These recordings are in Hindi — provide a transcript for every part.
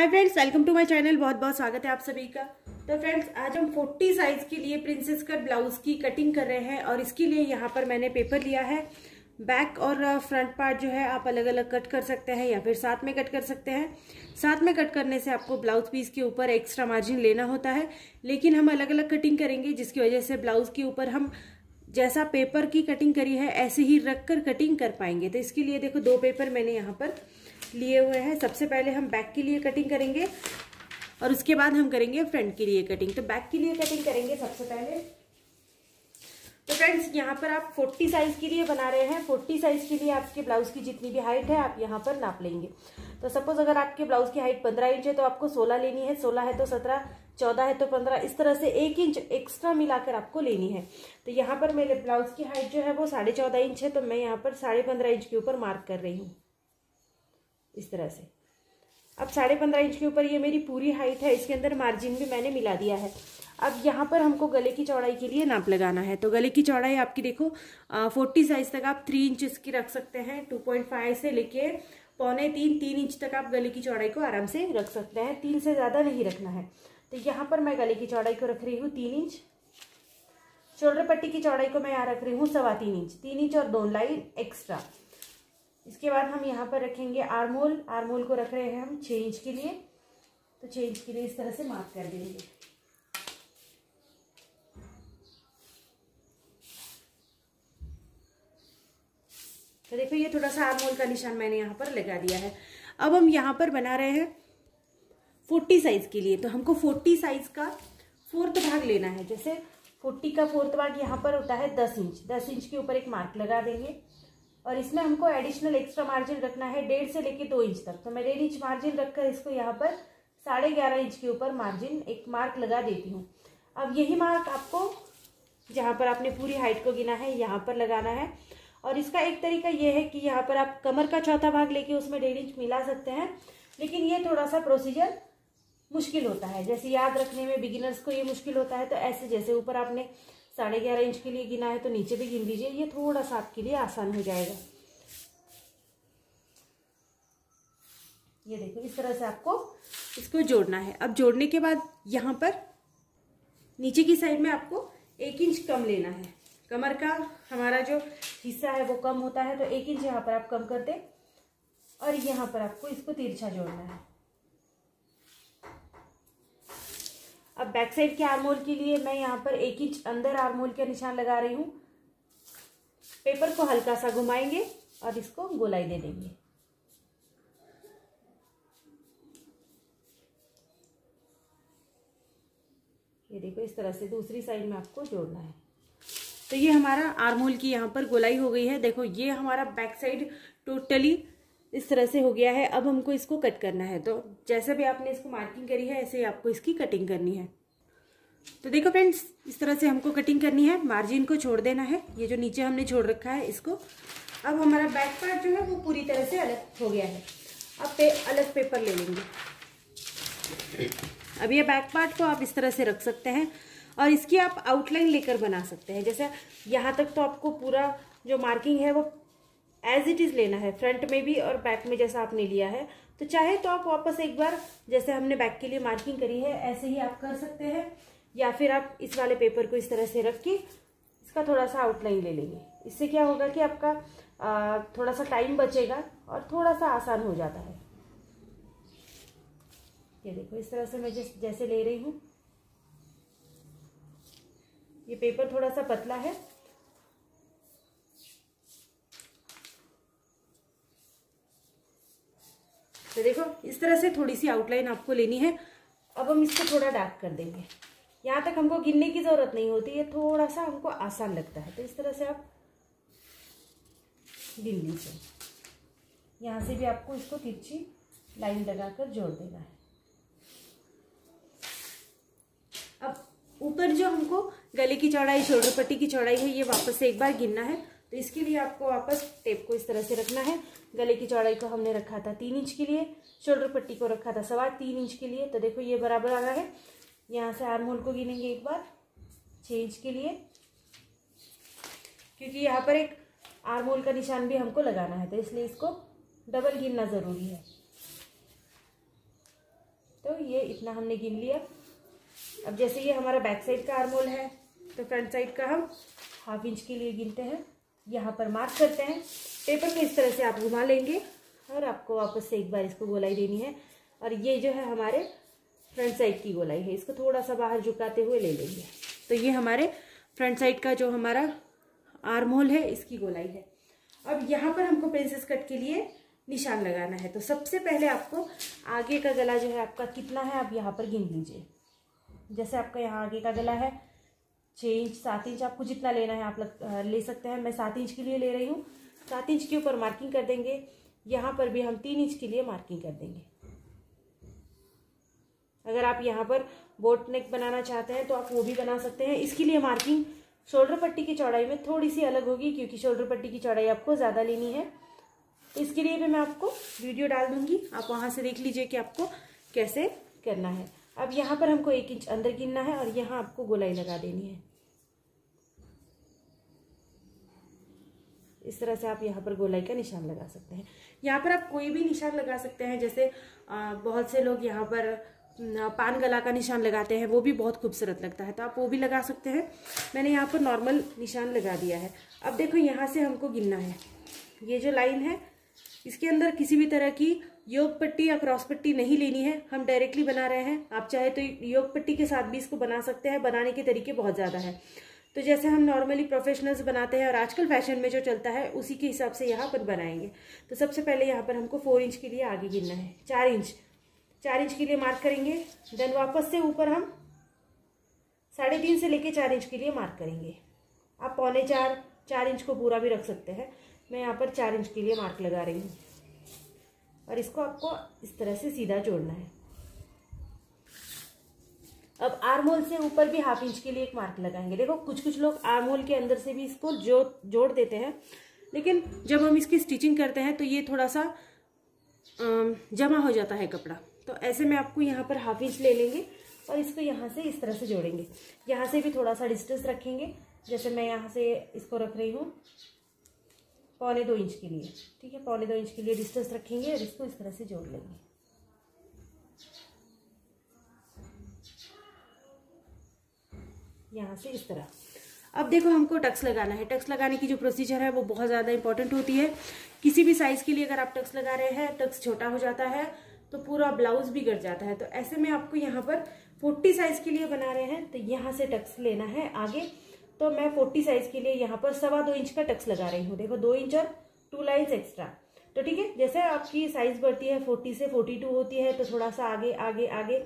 Hi friends, welcome to my channel. बहुत बहुत स्वागत है आप सभी का। तो फ्रेंड्स, आज हम 40 साइज के लिए प्रिंसेस कट ब्लाउज की कटिंग कर रहे हैं और इसके लिए यहाँ पर मैंने पेपर लिया है। बैक और फ्रंट पार्ट जो है आप अलग अलग कट कर सकते हैं या फिर साथ में कट कर सकते हैं। साथ में कट करने से आपको ब्लाउज पीस के ऊपर एक्स्ट्रा मार्जिन लेना होता है, लेकिन हम अलग अलग कटिंग करेंगे जिसकी वजह से ब्लाउज के ऊपर हम जैसा पेपर की कटिंग करी है ऐसे ही रख कर कटिंग कर पाएंगे। तो इसके लिए देखो 2 पेपर मैंने यहाँ पर लिए हुए हैं। सबसे पहले हम बैक के लिए कटिंग करेंगे और उसके बाद हम करेंगे फ्रंट के लिए कटिंग। तो बैक के लिए कटिंग करेंगे सबसे पहले। तो फ्रेंड्स, यहाँ पर आप 40 साइज के लिए बना रहे हैं। 40 साइज के लिए आपके ब्लाउज की जितनी भी हाइट है आप यहाँ पर नाप लेंगे। तो सपोज अगर आपके ब्लाउज की हाइट 15 इंच है तो आपको 16 लेनी है, 16 है तो 17, 14 है तो 15, इस तरह से 1 इंच एक्स्ट्रा मिलाकर आपको लेनी है। तो यहाँ पर मेरे ब्लाउज की हाइट जो है वो 14.5 इंच है, तो मैं यहाँ पर 15.5 इंच के ऊपर मार्क कर रही हूँ इस तरह से। अब 15.5 इंच के ऊपर ये मेरी पूरी हाइट है, इसके अंदर मार्जिन भी मैंने मिला दिया है। अब यहाँ पर हमको गले की चौड़ाई के लिए नाप लगाना है। तो गले की चौड़ाई आपकी देखो 40 साइज तक आप 3 इंच की रख सकते हैं। 2.5 से लेके 2.25-3 इंच तक आप गले की चौड़ाई को आराम से रख सकते हैं। 3 से ज्यादा नहीं रखना है। तो यहाँ पर मैं गले की चौड़ाई को रख रही हूँ 3 इंच। शोल्डर पट्टी की चौड़ाई को मैं यहाँ रख रही हूँ 3.25 इंच, 3 इंच और 2 लाइन एक्स्ट्रा। इसके बाद हम यहाँ पर रखेंगे आर्म होल। आर्म होल को रख रहे हैं हम 6 इंच के लिए। तो 6 इंच के लिए इस तरह से मार्क कर देंगे। तो देखो ये थोड़ा सा आर्म होल का निशान मैंने यहाँ पर लगा दिया है। अब हम यहाँ पर बना रहे हैं 40 साइज के लिए। तो हमको 40 साइज का 4th भाग लेना है। जैसे 40 का 4th भाग यहाँ पर होता है 10 इंच। 10 इंच के ऊपर एक मार्क लगा देंगे और इसमें हमको एडिशनल एक्स्ट्रा मार्जिन रखना है 1.5 से लेके 2 इंच तक। तो मैं 1.5 इंच मार्जिन रखकर इसको यहाँ पर 11.5 इंच के ऊपर मार्जिन एक मार्क लगा देती हूँ। अब यही मार्क आपको जहाँ पर आपने पूरी हाइट को गिना है यहाँ पर लगाना है। और इसका एक तरीका ये है कि यहाँ पर आप कमर का चौथा भाग लेके उसमें 1.5 इंच मिला सकते हैं, लेकिन ये थोड़ा सा प्रोसीजर मुश्किल होता है। जैसे याद रखने में बिगिनर्स को ये मुश्किल होता है, तो ऐसे जैसे ऊपर आपने 11.5 इंच के लिए गिना है तो नीचे भी गिन लीजिए, ये थोड़ा सा आपके लिए आसान हो जाएगा। ये देखो इस तरह से आपको इसको जोड़ना है। अब जोड़ने के बाद यहाँ पर नीचे की साइड में आपको 1 इंच कम लेना है। कमर का हमारा जो हिस्सा है वो कम होता है, तो 1 इंच यहाँ पर आप कम कर दें और यहाँ पर आपको इसको तिरछा जोड़ना है। अब बैक साइड के आर्म होल के लिए मैं यहाँ पर 1 इंच अंदर आर्म होल का निशान लगा रही हूँ। पेपर को हल्का सा घुमाएंगे और इसको गोलाई दे देंगे। ये देखो इस तरह से दूसरी साइड में आपको जोड़ना है। तो ये हमारा आर्म होल की यहाँ पर गोलाई हो गई है। देखो ये हमारा बैक साइड टोटली इस तरह से हो गया है। अब हमको इसको कट करना है। तो जैसे भी आपने इसको मार्किंग करी है ऐसे ही आपको इसकी कटिंग करनी है। तो देखो फ्रेंड्स, इस तरह से हमको कटिंग करनी है। मार्जिन को छोड़ देना है, ये जो नीचे हमने छोड़ रखा है इसको। अब हमारा बैक पार्ट जो है वो पूरी तरह से अलग हो गया है। अब अलग पेपर ले लेंगे। अब ये बैक पार्ट को आप इस तरह से रख सकते हैं और इसकी आप आउटलाइन लेकर बना सकते हैं। जैसे यहाँ तक तो आपको पूरा जो मार्किंग है वो एज इट इज लेना है, फ्रंट में भी और बैक में जैसा आपने लिया है। तो चाहे तो आप वापस एक बार जैसे हमने बैक के लिए मार्किंग करी है ऐसे ही आप कर सकते हैं, या फिर आप इस वाले पेपर को इस तरह से रख के इसका थोड़ा सा आउटलाइन ले लेंगे। इससे क्या होगा कि आपका थोड़ा सा टाइम बचेगा और थोड़ा सा आसान हो जाता है। ये देखो इस तरह से मैं जैसे ले रही हूँ। ये पेपर थोड़ा सा पतला है। तो देखो इस तरह से थोड़ी सी आउटलाइन आपको लेनी है। अब हम इसको थोड़ा डार्क कर देंगे। यहाँ तक हमको गिनने की जरूरत नहीं होती, ये थोड़ा सा हमको आसान लगता है। तो इस तरह से आप गिन लीजिए। यहाँ से भी आपको इसको तिरछी लाइन लगाकर जोड़ देना है। अब ऊपर जो हमको गले की चौड़ाई, शोल्डर पट्टी की चौड़ाई है, ये वापस से एक बार गिनना है। तो इसके लिए आपको वापस टेप को इस तरह से रखना है। गले की चौड़ाई को हमने रखा था 3 इंच के लिए, शोल्डर पट्टी को रखा था 3.25 इंच के लिए। तो देखो ये बराबर आ रहा है। यहाँ से आर्म होल को गिनेंगे एक बार 6 इंच के लिए, क्योंकि यहाँ पर एक आर्म होल का निशान भी हमको लगाना है, तो इसलिए इसको डबल गिनना जरूरी है। ये इतना हमने गिन लिया। अब जैसे ये हमारा बैक साइड का आर्म होल है तो फ्रंट साइड का हम 1/2 इंच के लिए गिनते हैं, यहाँ पर मार्क करते हैं। पेपर को इस तरह से आप घुमा लेंगे और आपको वापस से एक बार इसको गोलाई देनी है। और ये जो है हमारे फ्रंट साइड की गोलाई है, इसको थोड़ा सा बाहर झुकाते हुए ले लेंगे। तो ये हमारे फ्रंट साइड का जो हमारा आर्म होल है इसकी गोलाई है। अब यहाँ पर हमको प्रिंसेस कट के लिए निशान लगाना है। तो सबसे पहले आपको आगे का गला जो है आपका कितना है आप यहाँ पर गिन लीजिए। जैसे आपका यहाँ आगे का गला है 6 इंच, 7 इंच, आपको जितना लेना है आप ले सकते हैं। मैं 7 इंच के लिए ले रही हूँ। 7 इंच के ऊपर मार्किंग कर देंगे। यहाँ पर भी हम 3 इंच के लिए मार्किंग कर देंगे। अगर आप यहाँ पर बोट नेक बनाना चाहते हैं तो आप वो भी बना सकते हैं। इसके लिए मार्किंग शोल्डर पट्टी की चौड़ाई में थोड़ी सी अलग होगी, क्योंकि शोल्डर पट्टी की चौड़ाई आपको ज़्यादा लेनी है। तो इसके लिए भी मैं आपको वीडियो डाल दूंगी, आप वहाँ से देख लीजिए कि आपको कैसे करना है। अब यहाँ पर हमको 1 इंच अंदर गिनना है और यहाँ आपको गोलाई लगा देनी है। इस तरह से आप यहाँ पर गोलाई का निशान लगा सकते हैं। यहाँ पर आप कोई भी निशान लगा सकते हैं। जैसे बहुत से लोग यहाँ पर पान गला का निशान लगाते हैं, वो भी बहुत खूबसूरत लगता है, तो आप वो भी लगा सकते हैं। मैंने यहाँ पर नॉर्मल निशान लगा दिया है। अब देखो यहाँ से हमको गिनना है। ये जो लाइन है इसके अंदर किसी भी तरह की योग पट्टी या क्रॉस पट्टी नहीं लेनी है, हम डायरेक्टली बना रहे हैं। आप चाहे तो योग पट्टी के साथ भी इसको बना सकते हैं, बनाने के तरीके बहुत ज़्यादा है। तो जैसे हम नॉर्मली प्रोफेशनल्स बनाते हैं और आजकल फैशन में जो चलता है उसी के हिसाब से यहाँ पर बनाएंगे। तो सबसे पहले यहाँ पर हमको 4 इंच के लिए आगे गिनना है। 4 इंच के लिए मार्क करेंगे। देन वापस से ऊपर हम 3.5 से लेके 4 इंच के लिए मार्क करेंगे। आप 4.25 इंच को पूरा भी रख सकते हैं। मैं यहाँ पर 4 इंच के लिए मार्क लगा रही हूँ और इसको आपको इस तरह से सीधा जोड़ना है। अब आर्म होल से ऊपर भी 1/2 इंच के लिए एक मार्क लगाएंगे। देखो कुछ लोग आर्म होल के अंदर से भी इसको जोड़ देते हैं, लेकिन जब हम इसकी स्टिचिंग करते हैं तो ये थोड़ा सा जमा हो जाता है कपड़ा। तो ऐसे में आपको यहाँ पर 1/2 इंच ले लेंगे और इसको यहाँ से इस तरह से जोड़ेंगे। यहाँ से भी थोड़ा सा डिस्टेंस रखेंगे। जैसे मैं यहाँ से इसको रख रही हूँ 1.25 इंच के लिए, ठीक है। 1.25 इंच के लिए डिस्टेंस रखेंगे और इसको इस तरह से जोड़ लेंगे। यहाँ से इस तरह। अब देखो हमको टक्स लगाना है। टक्स लगाने की जो प्रोसीजर है वो बहुत ज़्यादा इंपॉर्टेंट होती है। किसी भी साइज़ के लिए अगर आप टक्स लगा रहे हैं, टक्स छोटा हो जाता है तो पूरा ब्लाउज बिगड़ जाता है। तो ऐसे में आपको यहाँ पर 40 साइज के लिए बना रहे हैं तो यहाँ से टक्स लेना है आगे। तो मैं 40 साइज के लिए यहाँ पर 2.25 इंच का टक्स लगा रही हूँ। देखो 2 इंच और 2 लाइन्स एक्स्ट्रा। तो ठीक है, जैसे आपकी साइज बढ़ती है 40 से 42 होती है तो थोड़ा सा आगे आगे आगे,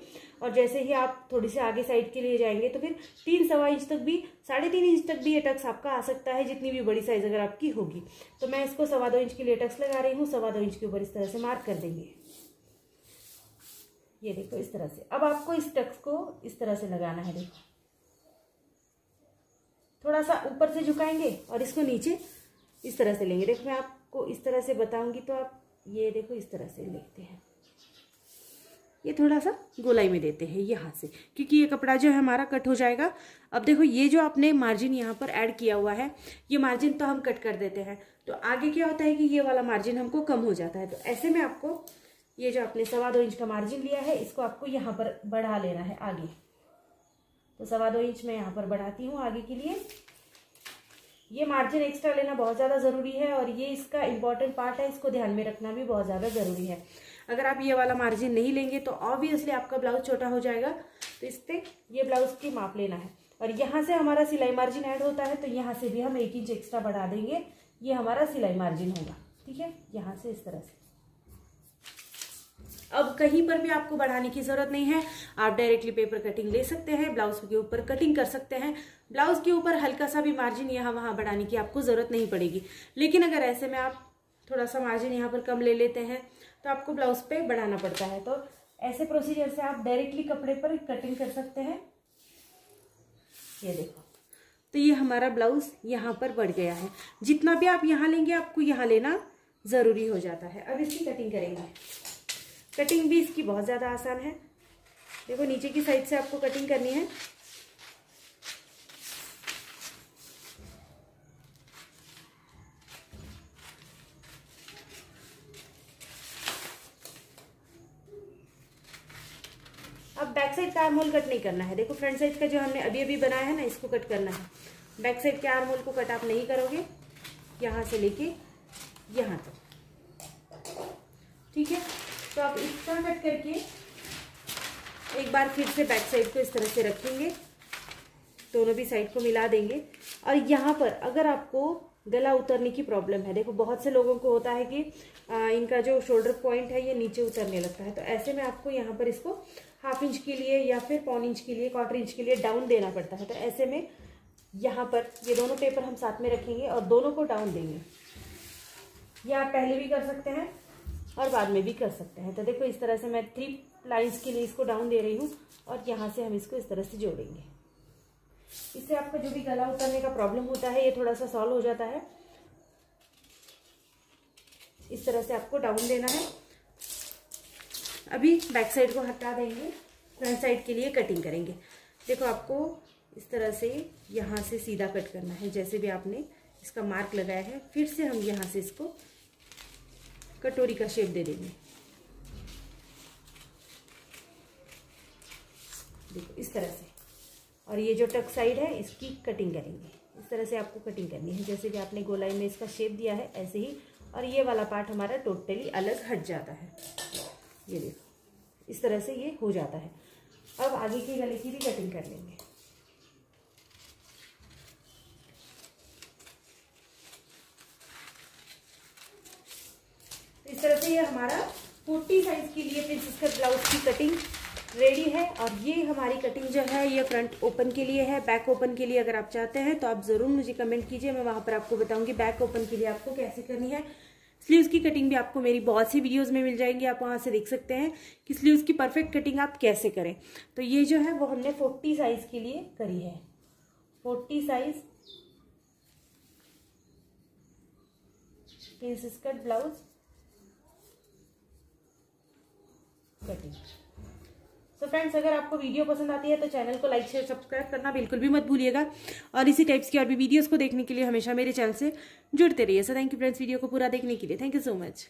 और जैसे ही आप थोड़ी सी आगे साइड के लिए जाएंगे तो फिर 3 इंच तक भी 3.5 इंच तक भी ये टक्स आपका आ सकता है, जितनी भी बड़ी साइज अगर आपकी होगी। तो मैं इसको 2.25 इंच के लिए टक्स लगा रही हूँ। 2.25 इंच के ऊपर इस तरह से मार्क कर देंगे। ये देखो इस तरह से। अब आपको इस टक्स को इस तरह से लगाना है। देखो थोड़ा सा ऊपर से झुकाएंगे और इसको नीचे इस तरह से लेंगे। देखो मैं आपको इस तरह से बताऊंगी तो आप ये देखो इस तरह से लेते हैं। ये थोड़ा सा गोलाई में देते हैं यहाँ से, क्योंकि ये कपड़ा जो है हमारा कट हो जाएगा। अब देखो ये जो आपने मार्जिन यहाँ पर ऐड किया हुआ है, ये मार्जिन तो हम कट कर देते हैं तो आगे क्या होता है कि ये वाला मार्जिन हमको कम हो जाता है। तो ऐसे में आपको ये जो आपने 2.25 इंच का मार्जिन लिया है इसको आपको यहाँ पर बढ़ा लेना है आगे। तो 2.25 इंच मैं यहाँ पर बढ़ाती हूँ आगे के लिए। ये मार्जिन एक्स्ट्रा लेना बहुत ज़्यादा ज़रूरी है और ये इसका इम्पॉर्टेंट पार्ट है, इसको ध्यान में रखना भी बहुत ज़्यादा ज़रूरी है। अगर आप ये वाला मार्जिन नहीं लेंगे तो ऑब्वियसली आपका ब्लाउज छोटा हो जाएगा। तो इस पर ये ब्लाउज की माप लेना है और यहाँ से हमारा सिलाई मार्जिन ऐड होता है तो यहाँ से भी हम 1 इंच एक्स्ट्रा बढ़ा देंगे। ये हमारा सिलाई मार्जिन होगा, ठीक है, यहाँ से इस तरह से। अब कहीं पर भी आपको बढ़ाने की जरूरत नहीं है, आप डायरेक्टली पेपर कटिंग ले सकते हैं, ब्लाउज के ऊपर कटिंग कर सकते हैं। ब्लाउज के ऊपर हल्का सा भी मार्जिन यहाँ वहाँ बढ़ाने की आपको जरूरत नहीं पड़ेगी। लेकिन अगर ऐसे में आप थोड़ा सा मार्जिन यहाँ पर कम ले लेते हैं तो आपको ब्लाउज पे बढ़ाना पड़ता है। तो ऐसे प्रोसीजर से आप डायरेक्टली कपड़े पर कटिंग कर सकते हैं। ये देखो, तो ये हमारा ब्लाउज यहाँ पर बढ़ गया है। जितना भी आप यहाँ लेंगे आपको यहाँ लेना जरूरी हो जाता है। अब इसकी कटिंग करेंगे। कटिंग भी इसकी बहुत ज़्यादा आसान है। देखो नीचे की साइड से आपको कटिंग करनी है। बैक साइड का आर्म होल कट नहीं करना है। देखो फ्रंट साइड का जो हमने अभी अभी बनाया है ना, इसको कट करना है। बैक साइड के आर्म होल को कट आप नहीं करोगे, यहाँ से लेके यहाँ तक, ठीक है। तो आप इतना कट करके एक बार फिर से बैक साइड को इस तरह से रखेंगे, दोनों भी साइड को मिला देंगे। और यहाँ पर अगर आपको गला उतरने की प्रॉब्लम है, देखो बहुत से लोगों को होता है कि इनका जो शोल्डर पॉइंट है ये नीचे उतरने लगता है, तो ऐसे में आपको यहाँ पर इसको 1/2 इंच के लिए या फिर 1/4 इंच के लिए, 1/4 इंच के लिए डाउन देना पड़ता है। तो ऐसे में यहाँ पर ये दोनों पेपर हम साथ में रखेंगे और दोनों को डाउन देंगे। ये आप पहले भी कर सकते हैं और बाद में भी कर सकते हैं। तो देखो इस तरह से मैं 3 लाइन्स के लिए इसको डाउन दे रही हूँ और यहाँ से हम इसको इस तरह से जोड़ेंगे। इससे आपका जो भी गला उतरने का प्रॉब्लम होता है ये थोड़ा सा सॉल्व हो जाता है। इस तरह से आपको डाउन देना है। अभी बैक साइड को हटा देंगे, फ्रंट साइड के लिए कटिंग करेंगे। देखो आपको इस तरह से यहाँ से सीधा कट करना है, जैसे भी आपने इसका मार्क लगाया है। फिर से हम यहाँ से इसको कटोरी का शेप दे देंगे। देखो इस तरह से, और ये जो टक साइड है इसकी कटिंग करेंगे। इस तरह से आपको कटिंग करनी है, जैसे कि आपने गोलाई में इसका शेप दिया है ऐसे ही। और ये वाला पार्ट हमारा टोटली अलग हट जाता है। ये देखो इस तरह से ये हो जाता है। अब आगे के गले की भी कटिंग कर लेंगे। इस तरह से ये हमारा 40 साइज के लिए प्रिंसेस कट ब्लाउज की कटिंग रेडी है। और ये हमारी कटिंग जो है ये फ्रंट ओपन के लिए है। बैक ओपन के लिए अगर आप चाहते हैं तो आप ज़रूर मुझे कमेंट कीजिए, मैं वहाँ पर आपको बताऊंगी बैक ओपन के लिए आपको कैसे करनी है। स्लीव्स की कटिंग भी आपको मेरी बहुत सी वीडियोस में मिल जाएंगी, आप वहाँ से देख सकते हैं कि स्लीव्स की परफेक्ट कटिंग आप कैसे करें। तो ये जो है वो हमने 40 साइज के लिए करी है। 40 size princess cut blouse cutting. तो फ्रेंड्स अगर आपको वीडियो पसंद आती है तो चैनल को लाइक शेयर सब्सक्राइब करना बिल्कुल भी मत भूलिएगा। और इसी टाइप्स की और भी वीडियोस को देखने के लिए हमेशा मेरे चैनल से जुड़ते रहिए। So thank you friends video को पूरा देखने के लिए। Thank you so much.